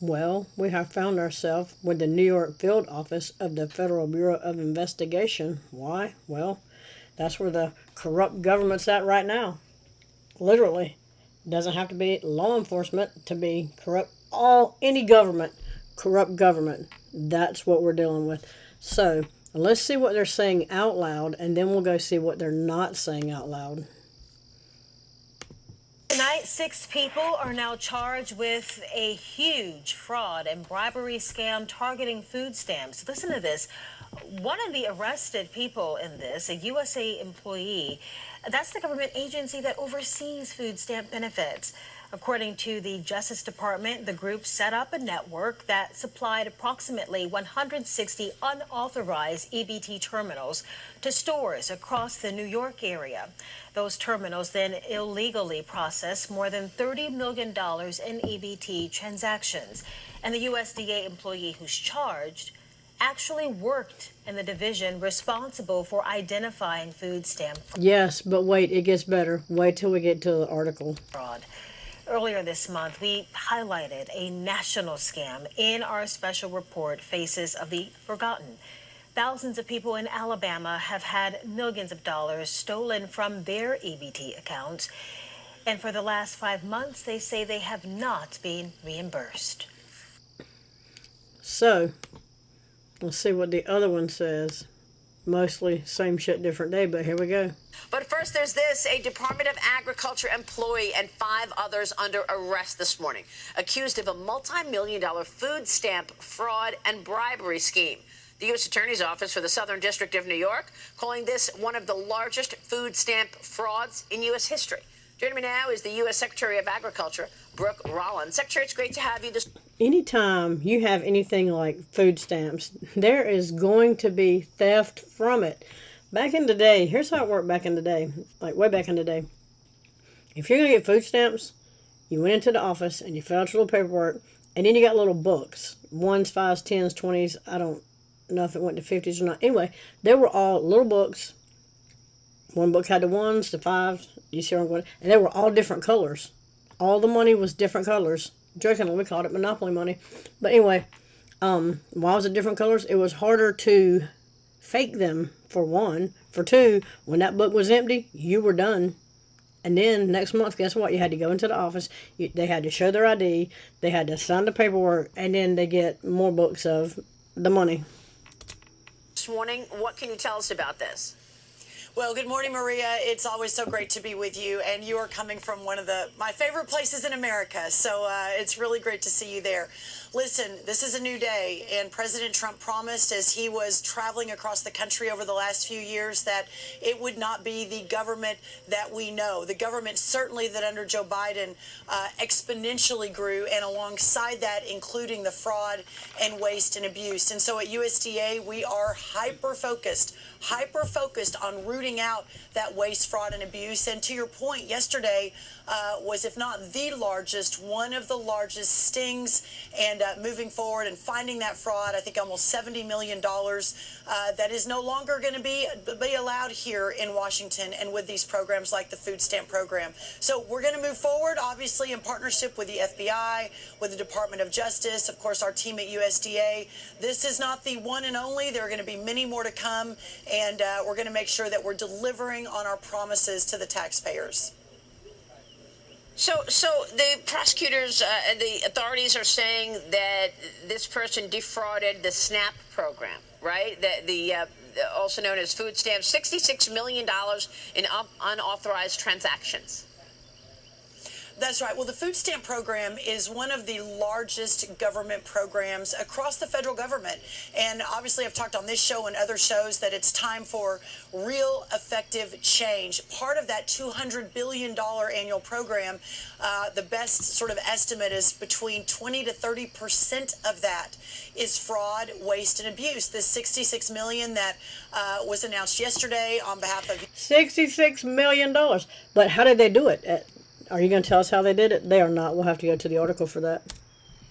Well, we have found ourselves with the New York field office of the Federal Bureau of Investigation. Why? Well, that's where the corrupt government's at right now. Literally. It doesn't have to be law enforcement to be corrupt. Any government, corrupt government. That's what we're dealing with. So let's see what they're saying out loud, and then we'll go see what they're not saying out loud. Tonight, 6 people are now charged with a huge fraud and bribery scam targeting food stamps. Listen to this. One of the arrested people in this, a USA employee, that's the government agency that oversees food stamp benefits. According to the Justice Department, the group set up a network that supplied approximately 160 unauthorized EBT terminals to stores across the New York area. Those terminals then illegally processed more than $30 million in EBT transactions. And the USDA employee who's charged actually worked in the division responsible for identifying food stamp fraud. Yes, but wait, it gets better. Wait till we get to the article. Earlier this month, we highlighted a national scam in our special report, Faces of the Forgotten. Thousands of people in Alabama have had millions of dollars stolen from their EBT accounts. And for the last 5 months, they say they have not been reimbursed. So, let's see what the other one says. Mostly same shit, different day, but here we go. But first, there's this. A Department of Agriculture employee and 5 others under arrest this morning, accused of a multi-million-dollar food stamp fraud and bribery scheme. The U.S. Attorney's Office for the Southern District of New York calling this one of the largest food stamp frauds in U.S. history. Joining me now is the U.S. Secretary of Agriculture, Brooke Rollins. Secretary, it's great to have you this. Anytime you have anything like food stamps, there is going to be theft from it. Back in the day, here's how it worked back in the day, like way back in the day. If you're going to get food stamps, you went into the office and you filled out your little paperwork, and then you got little books, 1s, 5s, 10s, 20s. I don't know if it went to 50s or not. Anyway, they were all little books. One book had the 1s, the 5s, you see where I'm going, and they were all different colors. All the money was different colors. Jokingly, we called it Monopoly money. But anyway, why was it different colors? It was harder to fake them, for one. For two, when that book was empty, you were done. And then next month, guess what? You had to go into the office. They had to show their ID. They had to sign the paperwork. And then they get more books of the money. This morning, what can you tell us about this? Well, good morning, Maria. It's always so great to be with you, and you are coming from one of my favorite places in America, so it's really great to see you there. Listen, this is a new day, and President Trump promised as he was traveling across the country over the last few years that it would not be the government that we know. The government certainly that under Joe Biden exponentially grew, and alongside that, including the fraud and waste and abuse. And so at USDA, we are hyper-focused on rooting out that waste, fraud, and abuse. And to your point, yesterday was, if not the largest, one of the largest stings. And moving forward and finding that fraud, I think almost $70 million that is no longer going to be allowed here in Washington and with these programs like the food stamp program. So we're going to move forward, obviously, in partnership with the FBI, with the Department of Justice, of course, our team at USDA. This is not the one and only. There are going to be many more to come, and we're going to make sure that we're delivering on our promises to the taxpayers. So the prosecutors and the authorities are saying that this person defrauded the SNAP program, right? The also known as food stamps, $66 million in unauthorized transactions. That's right. Well, the food stamp program is one of the largest government programs across the federal government. And obviously, I've talked on this show and other shows that it's time for real effective change. Part of that $200 billion annual program, the best sort of estimate is between 20 to 30% of that is fraud, waste, and abuse. The $66 million that was announced yesterday on behalf of $66 million. But how did they do it? Are you going to tell us how they did it? They are not. We'll have to go to the article for that.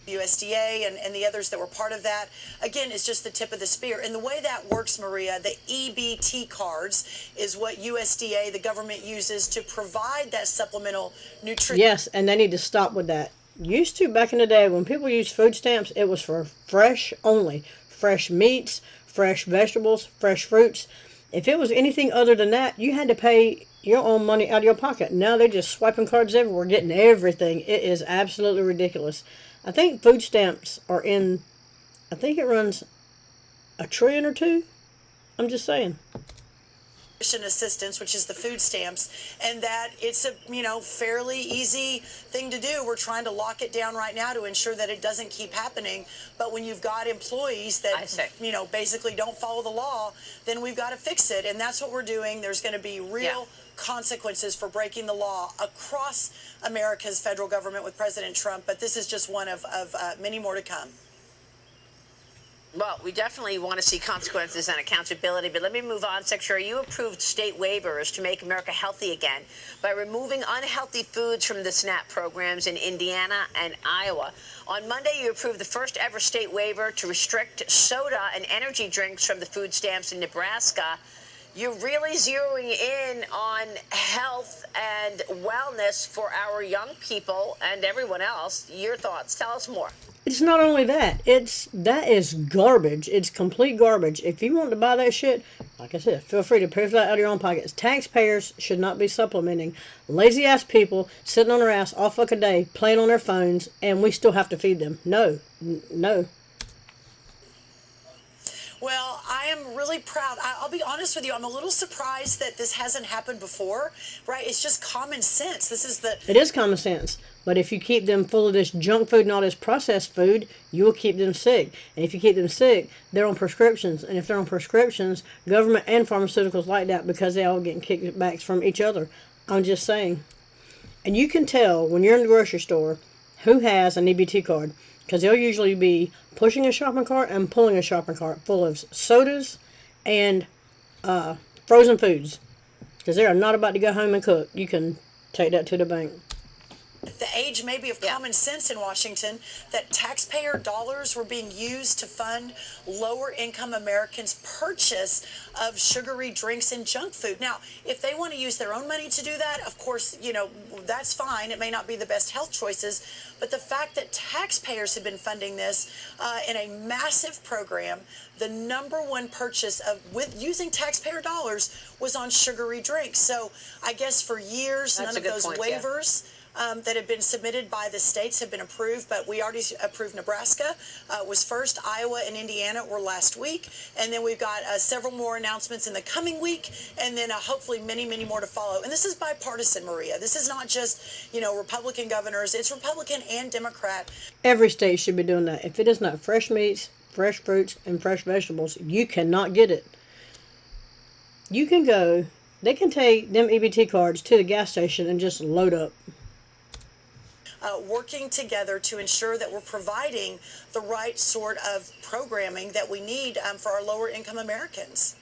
USDA and the others that were part of that. Again, it's just the tip of the spear. And the way that works, Maria, the EBT cards is what USDA, the government, uses to provide that supplemental nutrition. Yes, and they need to stop with that. Used to, back in the day, when people used food stamps, it was for fresh only. Fresh meats, fresh vegetables, fresh fruits. If it was anything other than that, you had to pay your own money out of your pocket. Now they're just swiping cards everywhere, getting everything. It is absolutely ridiculous. I think food stamps are in, I think it runs $1 trillion or $2 trillion. I'm just saying. Assistance, which is the food stamps, and that it's a fairly easy thing to do. We're trying to lock it down right now to ensure that it doesn't keep happening. But when you've got employees that basically don't follow the law, then we've got to fix it, and that's what we're doing. There's going to be real consequences for breaking the law across America's federal government with President Trump, but this is just one of many more to come. Well, we definitely want to see consequences and accountability, but let me move on. Secretary, you approved state waivers to make America healthy again by removing unhealthy foods from the SNAP programs in Indiana and Iowa. On Monday, you approved the first ever state waiver to restrict soda and energy drinks from the food stamps in Nebraska. You're really zeroing in on health and wellness for our young people and everyone else. Your thoughts? Tell us more. It's not only that. That is garbage. It's complete garbage. If you want to buy that shit, like I said, feel free to pay for that out of your own pockets. Taxpayers should not be supplementing lazy ass people sitting on their ass all fucking day playing on their phones, and we still have to feed them. No. Well, I am really proud. I'll be honest with you. I'm a little surprised that this hasn't happened before, right? It's just common sense. It is common sense. But if you keep them full of this junk food and all this processed food, you will keep them sick. And if you keep them sick, they're on prescriptions. And if they're on prescriptions, government and pharmaceuticals like that because they all getting kickbacks from each other. I'm just saying. And you can tell when you're in the grocery store who has an EBT card. Because they'll usually be pushing a shopping cart and pulling a shopping cart full of sodas and frozen foods. Because they are not about to go home and cook. You can take that to the bank. The age maybe of common sense in Washington that taxpayer dollars were being used to fund lower income Americans' purchase of sugary drinks and junk food. Now, if they want to use their own money to do that, of course, that's fine. It may not be the best health choices, but the fact that taxpayers have been funding this in a massive program, the #1 purchase with using taxpayer dollars was on sugary drinks. So I guess for years, none of those waivers that have been submitted by the states have been approved, but we already approved Nebraska was first. Iowa and Indiana were last week, and then we've got several more announcements in the coming week, and then hopefully many more to follow. And this is bipartisan, Maria. This is not just Republican governors. It's Republican and Democrat. Every state should be doing that. If it is not fresh meats, fresh fruits, and fresh vegetables, you cannot get it. You can go. They can take them EBT cards to the gas station and just load up. Working together to ensure that we're providing the right sort of programming that we need for our lower income Americans.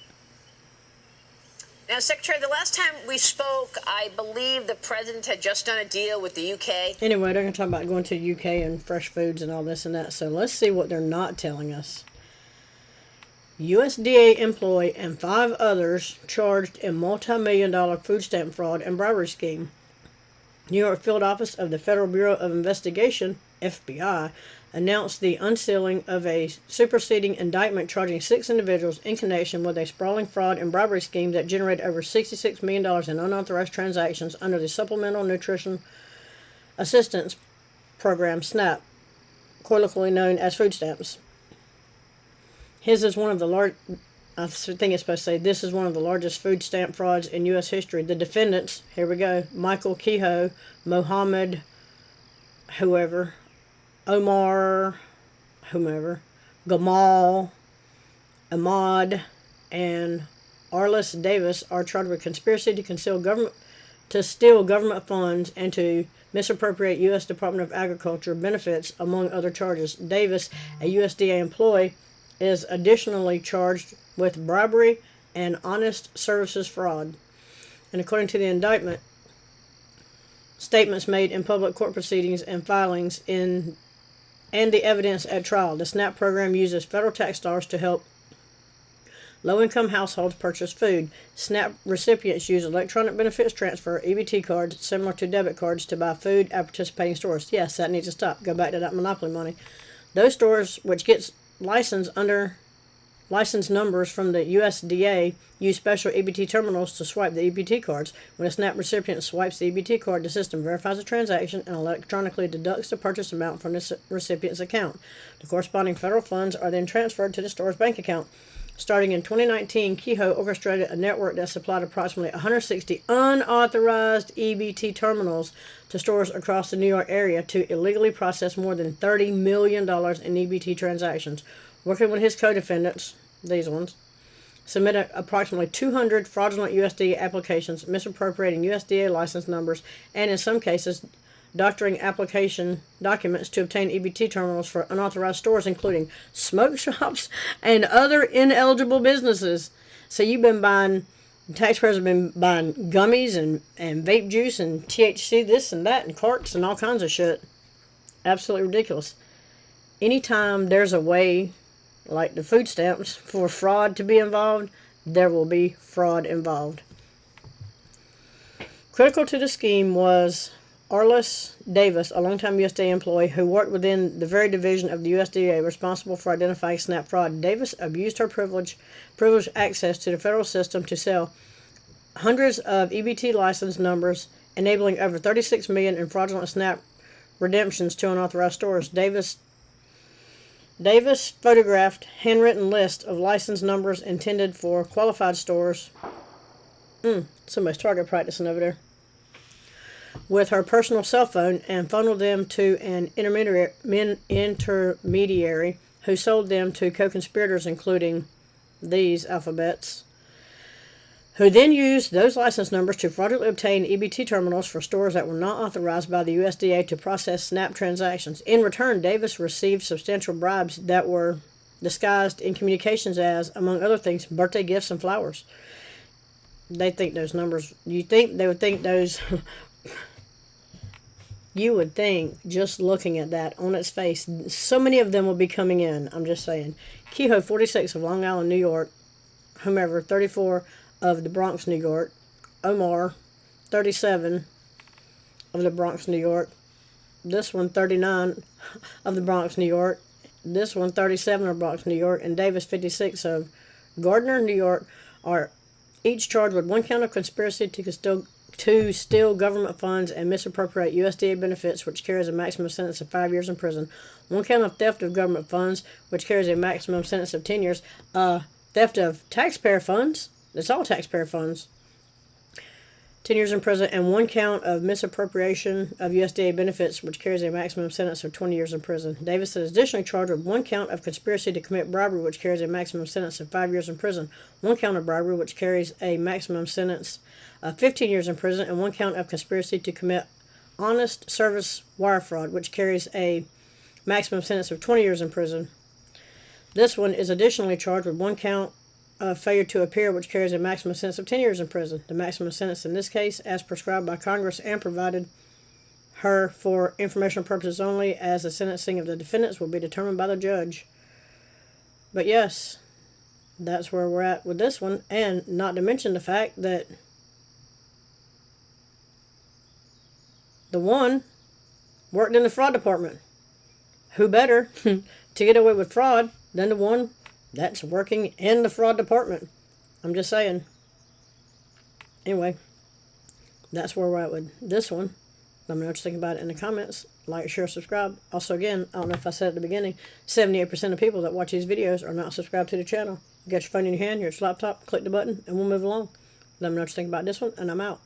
Now, Secretary, the last time we spoke, I believe the president had just done a deal with the UK. Anyway, they're going to talk about going to the UK and fresh foods and all this and that. So let's see what they're not telling us. USDA employee and 5 others charged in multi-million-dollar food stamp fraud and bribery scheme. New York Field Office of the Federal Bureau of Investigation, FBI, announced the unsealing of a superseding indictment charging 6 individuals in connection with a sprawling fraud and bribery scheme that generated over $66 million in unauthorized transactions under the Supplemental Nutrition Assistance Program, SNAP, colloquially known as food stamps. His is one of the I think it's supposed to say this is one of the largest food stamp frauds in U.S. history. The defendants, here we go, Michael KEHOE, MOHAMAD, whoever, OMAR, whomever, GAMAL, EMAD, and ARLASA Davis are charged with conspiracy to steal government funds and to misappropriate U.S. Department of Agriculture benefits, among other charges. Davis, a USDA employee, is additionally charged with bribery and honest services fraud. And according to the indictment, statements made in public court proceedings and filings and the evidence at trial, the SNAP program uses federal tax dollars to help Low-income households purchase food. SNAP recipients use electronic benefits transfer, EBT cards, similar to debit cards, to buy food at participating stores. Yes, that needs to stop. Go back to that monopoly money. Those stores which gets licensed under license numbers from the USDA use special EBT terminals to swipe the EBT cards. When a SNAP recipient swipes the EBT card, the system verifies the transaction and electronically deducts the purchase amount from the recipient's account. The corresponding federal funds are then transferred to the store's bank account. Starting in 2019, KEHOE orchestrated a network that supplied approximately 160 unauthorized EBT terminals to stores across the New York area to illegally process more than $30 million in EBT transactions. Working with his co-defendants, these ones, submitted approximately 200 fraudulent USDA applications, misappropriating USDA license numbers, and in some cases, doctoring application documents to obtain EBT terminals for unauthorized stores, including smoke shops and other ineligible businesses. So you've been buying, taxpayers have been buying gummies and vape juice and THC, this and that, and carts and all kinds of shit. Absolutely ridiculous. Anytime there's a way, like the food stamps, for fraud to be involved, there will be fraud involved. Critical to the scheme was ARLASA Davis, a longtime USDA employee who worked within the very division of the USDA responsible for identifying SNAP fraud. Davis abused her privileged access to the federal system to sell hundreds of EBT license numbers, enabling over $36 million in fraudulent SNAP redemptions to unauthorized stores. Davis photographed handwritten list of license numbers intended for qualified stores. Somebody's target practicing over there. With her personal cell phone and funneled them to an intermediary who sold them to co-conspirators, including these alphabets, who then used those license numbers to fraudulently obtain EBT terminals for stores that were not authorized by the USDA to process SNAP transactions. In return, Davis received substantial bribes that were disguised in communications as, among other things, birthday gifts and flowers. They think those numbers, you think they would think those, you would think, just looking at that on its face, so many of them will be coming in. I'm just saying. KEHOE 46 of Long Island, New York, whomever, 34 of the Bronx, New York, OMAR, 37 of the Bronx, New York, this one 39 of the Bronx, New York, this one 37 of Bronx, New York, and Davis 56 of Gardner, New York, are each charged with one count of conspiracy to steal government funds and misappropriate USDA benefits, which carries a maximum sentence of 5 years in prison. One count of theft of government funds, which carries a maximum sentence of 10 years. Theft of taxpayer funds, it's all taxpayer funds, 10 years in prison. And one count of misappropriation of USDA benefits, which carries a maximum sentence of 20 years in prison. Davis is additionally charged with one count of conspiracy to commit bribery, which carries a maximum sentence of 5 years in prison. One count of bribery, which carries a maximum sentence of 15 years in prison. And one count of conspiracy to commit honest service wire fraud, which carries a maximum sentence of 20 years in prison. This one is additionally charged with one count of failure to appear, which carries a maximum sentence of 10 years in prison. The maximum sentence in this case, as prescribed by Congress and provided her for informational purposes only, as the sentencing of the defendants will be determined by the judge. But yes, that's where we're at with this one, and not to mention the fact that the one worked in the fraud department. Who better to get away with fraud than the one that's working in the fraud department? I'm just saying. Anyway, that's where we're at with this one. Let me know what you think about it in the comments. Like, share, subscribe. Also, again, I don't know if I said at the beginning, 78% of people that watch these videos are not subscribed to the channel. You got your phone in your hand, your laptop, click the button, and we'll move along. Let me know what you think about this one, and I'm out.